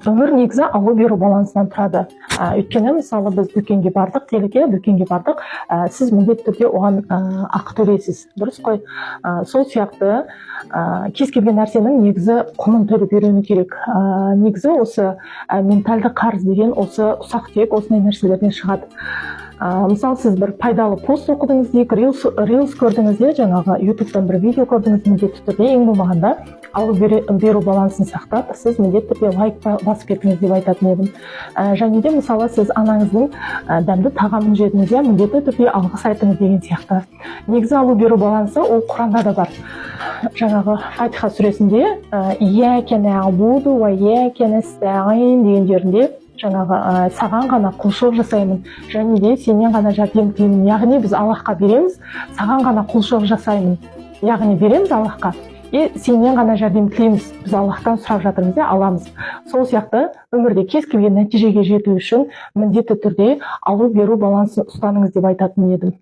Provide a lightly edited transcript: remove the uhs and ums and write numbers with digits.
өмір негізі алу беру балансынан тұрады. Өйткені мысалы біз дүкенге бардық делік, дүкенге бардық, сіз міндетті түрде оған ақы төлейсіз, дұрыс қой. Сол сияқты кез келген нәрсенің негізі құнын төлеп үйрену керек. Негізі осы ментальды қарыз деген осы ұсақ түйек осындай нәрселерден шығады. Мысалы сіз бір пайдалы пост оқыдыңыз дейік, рилс көрдіңіз де, жаңағы ютубтан бір видео көрдіңіз, міндетті түрде ең болмағанда алу беру балансын сақтап, сіз міндетті түрде лайк басып кетіңіз деп айтатын едім. Және де мысалы сіз анаңыздың дәмді тағамын жедіңіз, міндетті түрде алғыс айтыңыз деген сияқты. Негізі алу беру балансы ол Құранда да бар. Жаңағы Фатиха сүресінде ияка нағбуду ва ияка настаин деген жерінде жаңағы саған ғана құлшылық жасаймын, және де сенен ғана жәрдем тілеймін. Яғни біз Аллахқа береміз, саған ғана құлшылық жасаймын. Яғни береміз Аллахқа, сенен ғана жәрдем тілейміз. Біз Аллахтан сұрап жатырмыз, аламыз. Сол сияқты өмірде кез келген нәтижеге жету үшін міндетті түрде алу беру балансын ұстаныңыз деп айтатын едім.